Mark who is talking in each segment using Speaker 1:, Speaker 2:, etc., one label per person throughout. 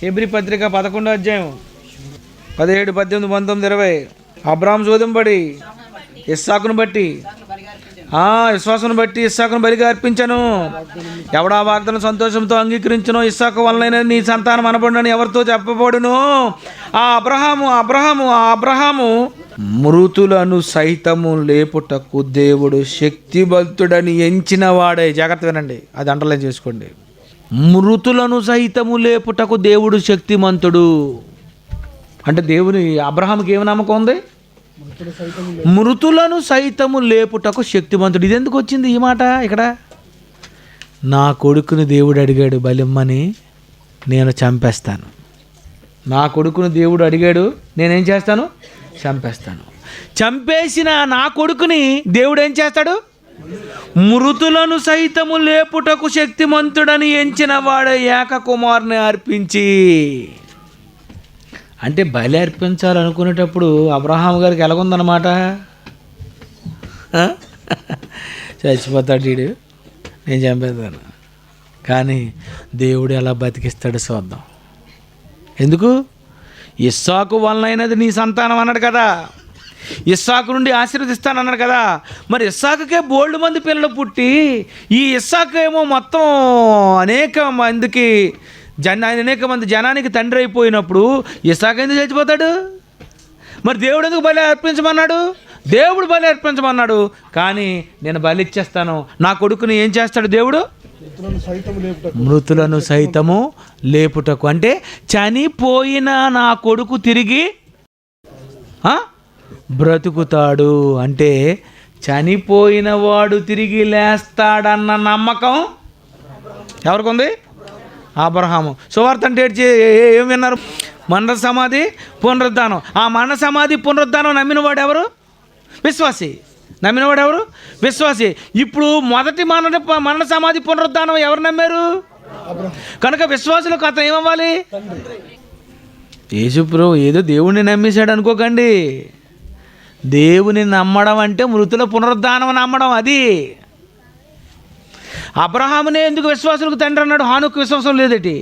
Speaker 1: Hebrew పత్రిక 11వ అధ్యాయం 17, 18, 19, 20. అబ్రాహాము శోధం పడి ఇస్సాకును బట్టి విశ్వాసం బట్టి ఇస్సాకును బలిగా అర్పించను. ఎవడా వాగ్దానం సంతోషంతో అంగీకరించునో ఇస్సాకు వలన నీ సంతానం అనబడునని ఎవరితో చెప్పబడును. ఆ అబ్రహాము మృతులను సైతము లేపుటకు దేవుడు శక్తివంతుడని ఎంచిన వాడే. జాగ్రత్త వినండి, అది అండర్లైన్ చేసుకోండి. మృతులను సైతము లేపుటకు దేవుడు శక్తిమంతుడు అంటే దేవుని అబ్రహాముకి ఏమి నమ్మకం ఉంది? మృతులను సైతము లేపుటకు శక్తిమంతుడు. ఇది ఎందుకు వచ్చింది ఈ మాట ఇక్కడ? నా కొడుకుని దేవుడు అడిగాడు బలిమ్మని, నేను చంపేస్తాను. నా కొడుకుని దేవుడు అడిగాడు, నేనేం చేస్తాను? చంపేస్తాను. చంపేసిన నా కొడుకుని దేవుడు ఏం చేస్తాడు? మృతులను సైతము లేపుటకు శక్తిమంతుడని ఎంచిన వాడు ఏక కుమారుని అర్పించి. అంటే బలి అర్పించాలనుకునేటప్పుడు అబ్రహాం గారికి ఎలాగుందన్నమాట? చచ్చిపోతాడు వీడు, నేను చంపేస్తాను. కానీ దేవుడు ఎలా బతికిస్తాడు చూద్దాం. ఎందుకు? ఇస్సాకు వలనైనది నీ సంతానం అన్నాడు కదా, ఇస్సాకు నుండి ఆశీర్వదిస్తానన్నాడు కదా. మరి ఇస్సాకుకే బోల్డ్ మంది పిల్లలు పుట్టి ఈ ఇస్సాకు ఏమో మొత్తం అనేక మంది జనానికి తండ్రి అయిపోయినప్పుడు ఇస్సాకు ఎందుకు చచ్చిపోతాడు? మరి దేవుడు ఎందుకు బలి అర్పించమన్నాడు? దేవుడు బలి అర్పించమన్నాడు, కానీ నేను బలి ఇచ్చేస్తాను. నా కొడుకుని ఏం చేస్తాడు దేవుడు? మృతులను సైతము లేపుటకు. అంటే చనిపోయిన నా కొడుకు తిరిగి బ్రతుకుతాడు. అంటే చనిపోయిన వాడు తిరిగి లేస్తాడన్న నమ్మకం ఎవరికి ఉంది? అబ్రహాము. సువార్త అంటే ఏం విన్నారు? మరణ సమాధి పునరుద్ధానం. ఆ మరణ సమాధి పునరుద్ధానం నమ్మినవాడు ఎవరు? విశ్వాసి. నమ్మినవాడు ఎవరు? విశ్వాసి. ఇప్పుడు మొదటి మరణ సమాధి పునరుద్ధానం ఎవరు నమ్మారు? కనుక విశ్వాసులకు అతను ఏమవ్వాలి? యేసుప్రభు ఏదో దేవుణ్ణి నమ్మేశాడు అనుకోకండి. దేవుని నమ్మడం అంటే మృతుల పునరుద్ధానం నమ్మడం. అది అబ్రహామునే ఎందుకు విశ్వాసులకు తండ్రి అన్నాడు? హానుకు విశ్వాసం లేదేటి,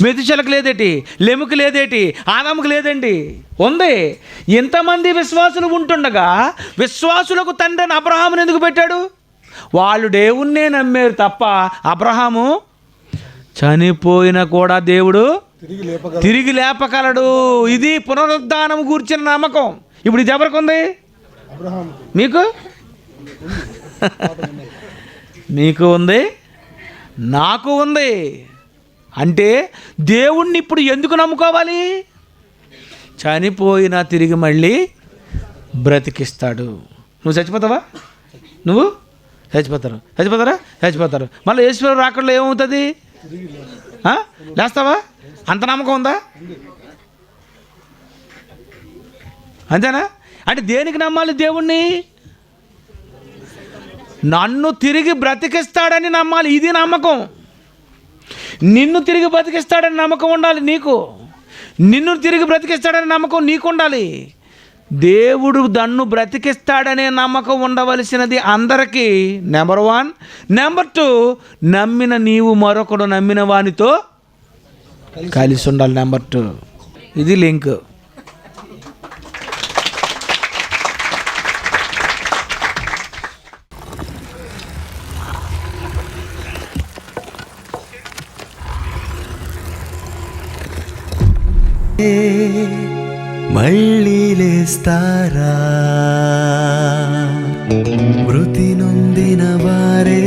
Speaker 1: మెతుషలకు లేదేటి, లెముకు లేదేటి, ఆదాముకు లేదండి. ఉంది. ఇంతమంది విశ్వాసులు ఉంటుండగా విశ్వాసులకు తండ్రి అని అబ్రహాముని ఎందుకు పెట్టాడు? వాళ్ళు దేవుణ్ణే నమ్మారు తప్ప అబ్రహాము చనిపోయిన కూడా దేవుడు తిరిగి లేపగలడు. ఇది పునరుద్ధానం గూర్చిన నమ్మకం. ఇప్పుడు ఇది ఎవరికి ఉంది? మీకు మీకు ఉంది, నాకు ఉంది. అంటే దేవుణ్ణి ఇప్పుడు ఎందుకు నమ్ముకోవాలి? చనిపోయినా తిరిగి మళ్ళీ బ్రతికిస్తాడు. నువ్వు చచ్చిపోతావా? నువ్వు చచ్చిపోతారు. మళ్ళీ యేసుప్రభు రాకడలో ఏమవుతుంది? లేస్తావా? అంత నమ్మకం ఉందా? అంతేనా? అంటే దేనికి నమ్మాలి దేవుణ్ణి? నన్ను తిరిగి బ్రతికిస్తాడని నమ్మాలి. ఇది నమ్మకం. నిన్ను తిరిగి బ్రతికిస్తాడని నమ్మకం ఉండాలి నీకు. నిన్ను తిరిగి బ్రతికిస్తాడని నమ్మకం నీకు ఉండాలి. దేవుడు నన్ను బ్రతికిస్తాడనే నమ్మకం ఉండవలసినది అందరికీ. నెంబర్ 1. నెంబర్ 2, నమ్మిన నీవు మరొకడు నమ్మిన వానితో కలిసి ఉండాలి. నెంబర్ 2. ఇది లింక్.
Speaker 2: మళ్ళీ లేస్తారా మృతి నొందిన వారే,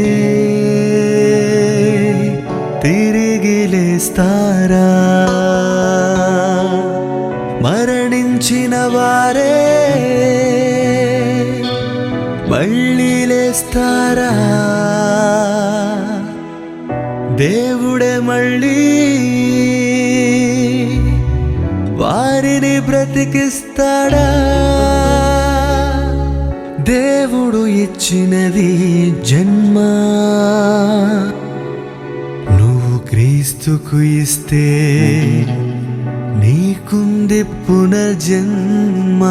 Speaker 2: తిరిగి లేస్తారా మరణించిన వారే, మళ్ళీ లేస్తారా? దేవుడే మళ్ళీ వారిని బ్రతికిస్తాడా? దేవుడు ఇచ్చినది జన్మ, నువ్వు క్రీస్తుకు ఇస్తే నీకుంది పునర్జన్మ.